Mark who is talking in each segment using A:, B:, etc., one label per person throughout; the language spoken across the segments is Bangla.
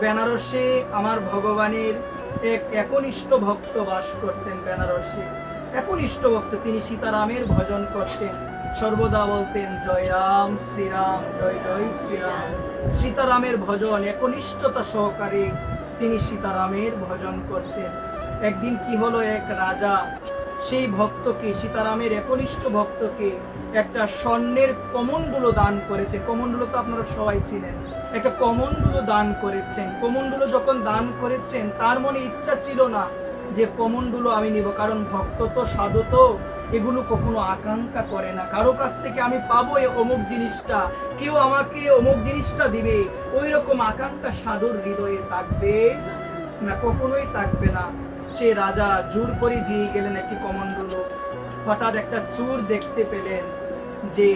A: বেনারসে আমার ভগবানের এক একনিষ্ঠ ভক্ত বাস করতেন। বেনারসে একনিষ্ঠ ভক্ত, তিনি সীতারামের ভজন করতেন, সর্বদা বলতেন জয় রাম শ্রীরাম, জয় জয় শ্রীরাম। সীতারামের ভজন একনিষ্ঠতা সহকারে তিনি সীতারামের ভজন করতেন। একদিন কি হলো, এক রাজা সেই ভক্তকে, সীতারামের একনিষ্ঠ ভক্তকে একটা স্বর্ণের কমণ্ডলু দান করেছে। কমণ্ডলু তো আপনারা সবাই চিনেন। একটা কমণ্ডলু দান করেছেন। কমণ্ডলু যখন দান করেছেন, তার মনে ইচ্ছা ছিল না যে কমণ্ডলু আমি নিব, কারণ ভক্ত তো, সাধু তো, এগুলো কখনো আকাঙ্ক্ষা করে না কারো কাছ থেকে আমি পাবো অমুক জিনিসটা, কেউ আমাকে অমুক জিনিসটা দিবে, ওই রকম আকাঙ্ক্ষা সাধুর হৃদয়ে থাকবে না, কখনোই থাকবে না। সে রাজা জোর করে দিয়ে গেলেন একটি কমণ্ডলু। হঠাৎ একটা চোর দেখতে পেলেন যে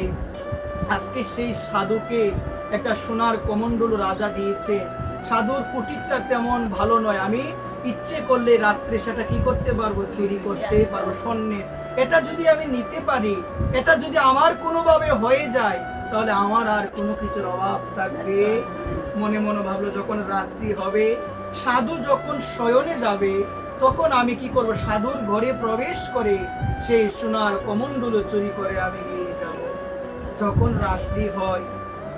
A: আজকে সেই সাধুকে একটা সোনার কমণ্ডলু রাজা দিয়েছে। সাধুর কুটিরটা তেমন ভালো নয়, আমি ইচ্ছে করলে রাত্রে সেটা কি করতে পারবো, চুরি করতে পারবো স্বর্ণের। এটা যদি আমি নিতে পারি, এটা যদি আমার কোনোভাবে হয়ে যায়, তাহলে আমার আর কোনো কিছুর অভাব থাকবে। মনে মনে ভাবলো, যখন রাত্রি হবে, সাধু যখন শয়নে যাবে, তখন আমি কি করব, সাধুর ঘরে প্রবেশ করে সেই সোনার কমণ্ডলু চুরি করে আমি নিয়ে যাব। যখন রাত্রি হয়,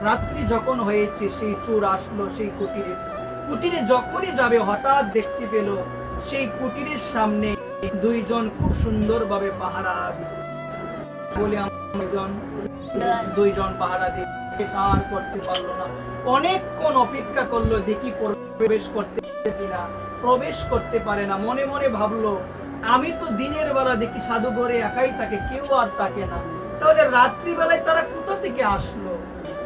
A: রাত্রি যখন হয়েছে, সেই চোর আসলো সেই কুটিরে। কুটিরে যখনই যাবে, হঠাৎ দেখতে পেল সেই কুটিরের সামনে দুইজন খুব সুন্দরভাবে পাহারা দিচ্ছে। বলে দুইজন পাহারা দিয়ে আর করতে পারলো না। অনেকক্ষণ অপেক্ষা করলো, দেখি প্রবেশ করতে কিনা। প্রবেশ করতে পারে না। মনে মনে ভাবলো, আমি তো দিনের বেলা দেখি সাধু ঘরে একাই থাকে, কেউ আর থাকে না, তাহলে রাত্রিবেলায় তারা কোথা থেকে আসলো,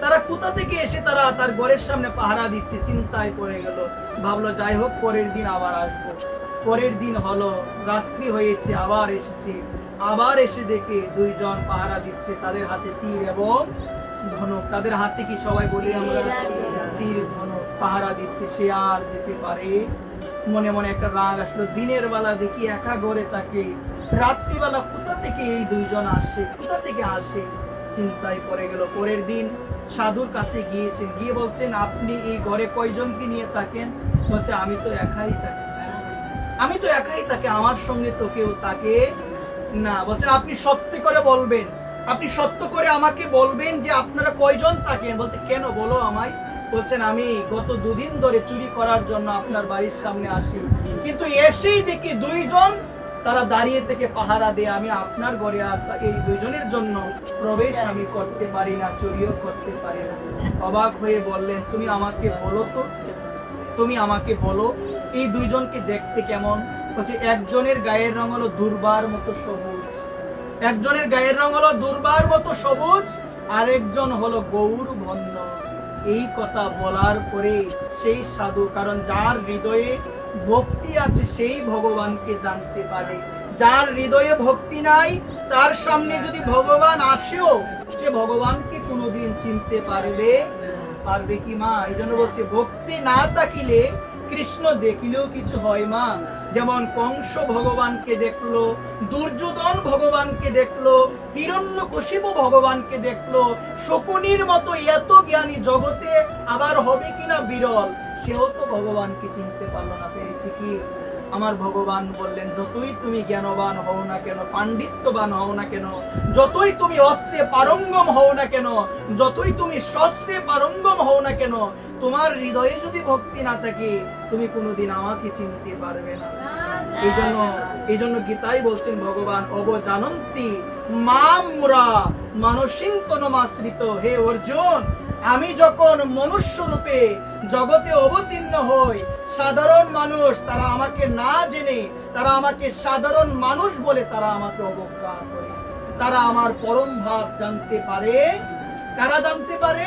A: তারা কোথা থেকে এসে তারা তার ঘরের সামনে পাহারা দিচ্ছে। চিন্তায় পড়ে গেল। ভাবলো যাই হোক, পরের দিন আবার আসবো। পরের দিন হলো, রাত্রি হয়েছে, আবার এসেছে। আবার এসে দেখে দুইজন পাহারা দিচ্ছে, তাদের হাতে তীর এবং ধনুক। তাদের হাতে কি সবাই বলি আমরা, তীর ধনুক পাহারা দিচ্ছে। সে আর যেতে পারে। মনে মনে একটা রাগ আসলো, দিনের বেলা দেখি একা ঘরে থাকে, রাত্রিবেলা কোথা থেকে এই দুইজন আসে, কোথা থেকে আসে। চিন্তায় পড়ে গেল। পরের দিন সাধুর কাছে গিয়েছেন, গিয়ে বলছেন, আপনি এই ঘরে কয়জনকে নিয়ে থাকেন? বলছে, আমি তো একাই থাকি, আমি তো একাই থাকি, আমার সঙ্গে তো কেউ থাকে না। বলছেন, আপনি সত্য করে বলবেন, আপনি সত্য করে আমাকে বলবেন যে আপনারা কয়জন থাকেন? বলছে, কেন, বলো আমায়। বলছেন, আমি গত দুদিন ধরে চুরি করার জন্য আপনার বাড়ির সামনে আসি, কিন্তু এসেই দেখি দুইজন তারা দাঁড়িয়ে থেকে পাহারা দিয়ে, আমি আপনার ঘরে আর এই দুইজনের জন্য প্রবেশ আমি করতে পারি না, চুরিও করতে পারি না। অবাক হয়ে বললেন, তুমি আমাকে বলো তো, তুমি আমাকে বলো এই দুইজনকে দেখতে কেমন? বলছে, একজনের গায়ের রং হলো দুর্বার মতো সবুজ, একজনের গায়ের রং হলো দুর্বার মতো সবুজ, আরেকজন হলো গৌর বর্ণ। এই কথা বলার পরে সেই সাধু, কারণ যার হৃদয়ে ভক্তি আছে সেই ভগবানকে জানতে পারে, যার হৃদয়ে ভক্তি নাই তার সামনে যদি ভগবান আসেও, সে ভগবানকে কোনোদিন চিনতে পারবে কি মা? এই জন্য বলছে, ভক্তি না থাকিলে কৃষ্ণ দেখিলেও কিছু হয় মা। যেমন কংস ভগবানকে দেখলো, দুর্যোধন ভগবানকে দেখলো, হিরণ্যকশিপু ভগবানকে দেখলো, শকুনির মতো এত জ্ঞানী জগতে আবার হবে কিনা বিরল, সেও তো ভগবানকে চিনতে পারলো না। পেরেছে কি? আমার ভগবান বললেন, যতই তুমি জ্ঞানবান হও না কেন, পাণ্ডিত্যবান হও না কেন, যতই তুমি অস্ত্রে পারঙ্গম হও না কেন, যতই তুমি শস্ত্রে পারঙ্গম হও না কেন, তোমার হৃদয়ে যদি ভক্তি না থাকে, তুমি কোনোদিন আমাকে চিনতে পারবে না। এই জন্য গীতায় বলছেন ভগবান, অবজানন্তি মাম মুরা মানসিং তনমাশ্রিত। হে অর্জুন, আমি যখন মনুষ্য রূপে জগতে অবতীর্ণ হই, সাধারণ মানুষ তারা আমাকে না জেনে, তারা আমাকে সাধারণ মানুষ বলে তারা আমাকে অবজ্ঞা করে। তারা আমার পরম ভাব জানতে পারে। কারা জানতে পারে?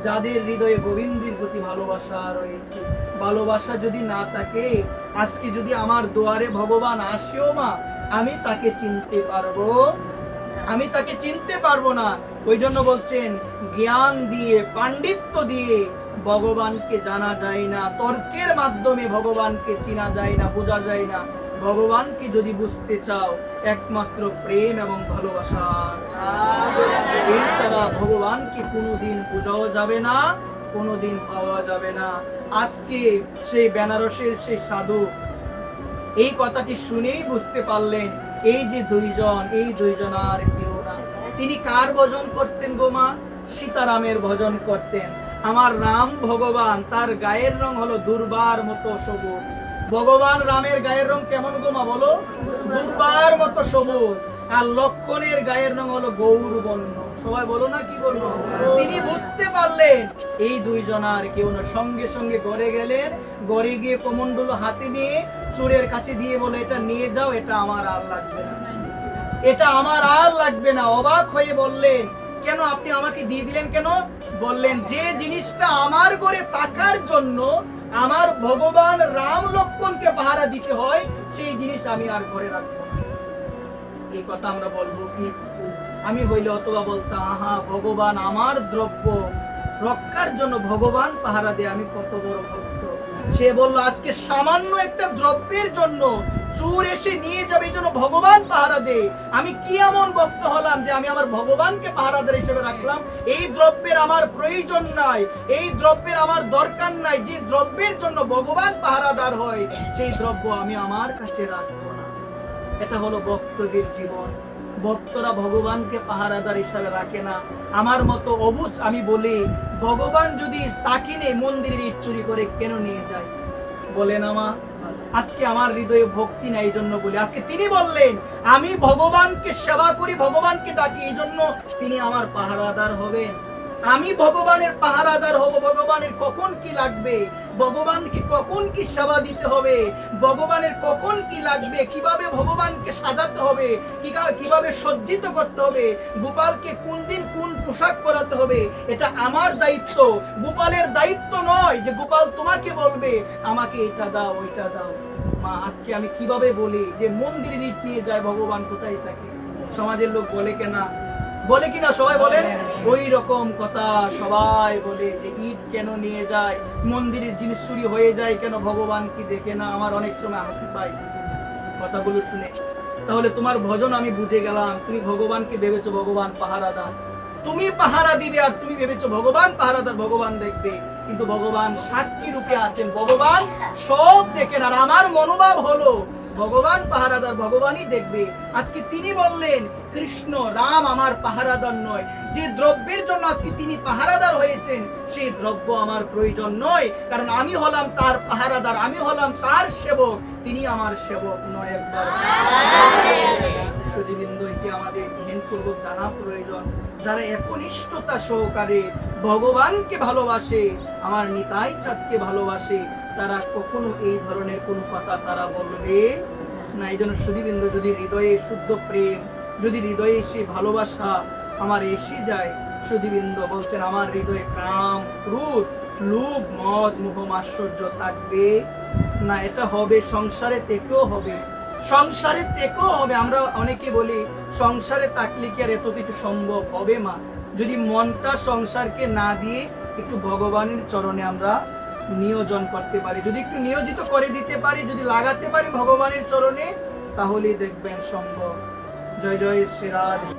A: যাদের হৃদয়ে গোবিন্দের প্রতি ভালোবাসা রয়েছে। ভালোবাসা যদি না থাকে, আজকে যদি আমার দুয়ারে ভগবান আসেও মা, আমি তাকে চিনতে পারবো? আমি তাকে চিনতে পারবো না। ওই জন্য বলছেন, জ্ঞান দিয়ে, পাণ্ডিত্য দিয়ে ভগবানকে জানা যায় না, তর্কের মাধ্যমে ভগবানকে চিনা যায় না, বোঝা যায় না। ভগবানকে যদি বুঝতে চাও, একমাত্র প্রেম এবং ভালোবাসা, এই ছাড়া ভগবানকে কোনোদিন বোঝাও যাবে না, কোনোদিন পাওয়া যাবে না। আজকে সেই বেনারসের সেই সাধু এই কথাটি শুনেই বুঝতে পারলেন এই যে দুইজন, এই দুইজন আর কেউ না। তিনি কার ভজন করতেন গো মা? সীতারামের ভজন করতেন। আমার রাম ভগবান, তার গায়ের রং হলো দুর্বার মতো সবুজ। ভগবান রামের গায়ের রং কেমন গো মা বলো? দুর্বার মতো সবুজ। আর লক্ষণের গায়ের রং হলো গৌর বর্ণ। সবাই বলো না কি বর্ণ? তিনি বুঝতে পারলেন এই দুইজন আর কেউ না। সঙ্গে সঙ্গে ঘরে গেলেন, ঘরে গিয়ে কমণ্ডল হাতে নিয়ে চোরের কাছে দিয়ে বলে, এটা নিয়ে যাও, এটা আমার আর লাগবে না, এটা আমার আর লাগবে না। অবাক হয়ে বললেন, কেন আপনি আমাকে দিয়ে দিলেন কেন? বললেন, যে জিনিসটা আমার ঘরে থাকার জন্য আমার ভগবান রাম লক্ষ্মণকে পাহারা দিতে হয়, সেই জিনিস আমি আর ঘরে রাখবো না। এই কথা আমরা বলবো কি? আমি হইলে অথবা বলতাম, আহা, ভগবান আমার দ্রব্য রক্ষার জন্য ভগবান পাহারা দেয়, আমি কত বড় ভক্ত। সে বলল, আজকে সামান্য একটা দ্রব্যের জন্য চোর এসে নিয়ে যাবে, এই জন্য ভগবান পাহারা দেয়। আমি কি এমন ভক্ত হলাম যে আমি আমার ভগবানকে পাহারাদার হিসেবে রাখলাম? এই দ্রব্যের আমার প্রয়োজন নাই, এই দ্রব্যের আমার দরকার নাই। যে দ্রব্যের জন্য ভগবান পাহারাদার হয়, সেই দ্রব্য আমি আমার কাছে রাখবো না। এটা হলো ভক্তদের জীবন। ভক্তরা ভগবানকে পাহারাদার হিসাবে রাখে না। আমার মতো অবুঝ আমি বলি, ভগবান যদি তাকে নিয়ে মন্দিরের ইট চুরি করে কেন নিয়ে যায়? বলেন আমা, আজকে আমার হৃদয়ে ভক্তি নাই, এই জন্য বলি। আজকে তিনি বললেন, আমি ভগবানকে সেবা করি, ভগবানকে ডাকি, এই জন্য তিনি আমার পাহারাদার হবেন। আমি ভগবানের পাহারাদার হব। ভগবানের কখন কি লাগবে, ভগবানকে কখন কি সেবা দিতে হবে, ভগবানের কখন কি লাগবে, কিভাবে ভগবানকে সাজাতে হবে, কিভাবে সজ্জিত করতে হবে, গোপালকে কোন দিন কোন পোশাক পরাতে হবে, এটা আমার দায়িত্ব। গোপালের দায়িত্ব নয় যে গোপাল তোমাকে বলবে আমাকে এটা দাও, ওইটা দাও। মা, আজকে আমি কিভাবে বলি যে মন্দিরে ইট নিয়ে যায়, ভগবান কোথায় থাকে? সমাজের লোক বলে কেনা, বলে কিনা? সবাই বলেন ওই রকম কথা সবাই বলে যে ইট কেন নিয়ে যায়, মন্দিরের জিনিস চুরি হয়ে যায় কেন, ভগবান কি দেখে না? আমার অনেক সময় হাসি পাই কথাগুলো শুনে। তাহলে তোমার ভজন আমি বুঝে গেলাম, তুমি ভগবানকে ভেবেছো ভগবান পাহারাদার, তুমি পাহারা দিবে, আর তুমি ভেবেছো ভগবান পাহারাদার, ভগবান দেখবে। কিন্তু ভগবান সাক্ষী রূপে আছেন, ভগবান সব দেখেন। আর আমার মনোভাব হলো ভগবান পাহারাদার, ভগবানই দেখবে। আজকে তিনি বললেন, কৃষ্ণ রাম আমার পাহারাদার নয়। যে দ্রব্যের জন্য আজকে তিনি পাহারাদার হয়েছেন, সেই দ্রব্য আমার প্রয়োজন নয়, কারণ আমি হলাম তার পাহারাদার, আমি হলাম তার সেবক, তিনি আমার সেবক নয়। একবার সুধীবৃন্দকে আমাদের ধ্যানপূর্বক জানা প্রয়োজন, যারা একনিষ্ঠতা সহকারে ভগবানকে ভালোবাসে, আমার নিতাই চাঁদকে ভালোবাসে, তারা কখনো এই ধরনের কোনো কথা তারা বলবে না। এই জন্য সুধীবৃন্দ, যদি হৃদয়ে শুদ্ধ প্রেম, যদি হৃদয়ে সেই ভালোবাসা আমার এসে যায়, সুধীবৃন্দ বলছেন, আমার হৃদয়ে কাম, ক্রোধ, লোভ, মদ, মোহ, মাৎসর্য থাকবে না। এটা হবে, সংসারে থেকেও হবে, সংসারে থেকেও হবে। আমরা অনেকে বলি সংসারে থাকলে কি আর এত কিছু সম্ভব হবে? মা, যদি মনটা সংসারকে না দিয়ে একটু ভগবানের চরণে আমরা নিয়োজন করতে পারি, যদি একটু নিয়োজিত করে দিতে পারি, যদি লাগাতে পারি ভগবানের চরণে, তাহলেই দেখবেন সম্ভব। জয় জয় শ্রী রাধে।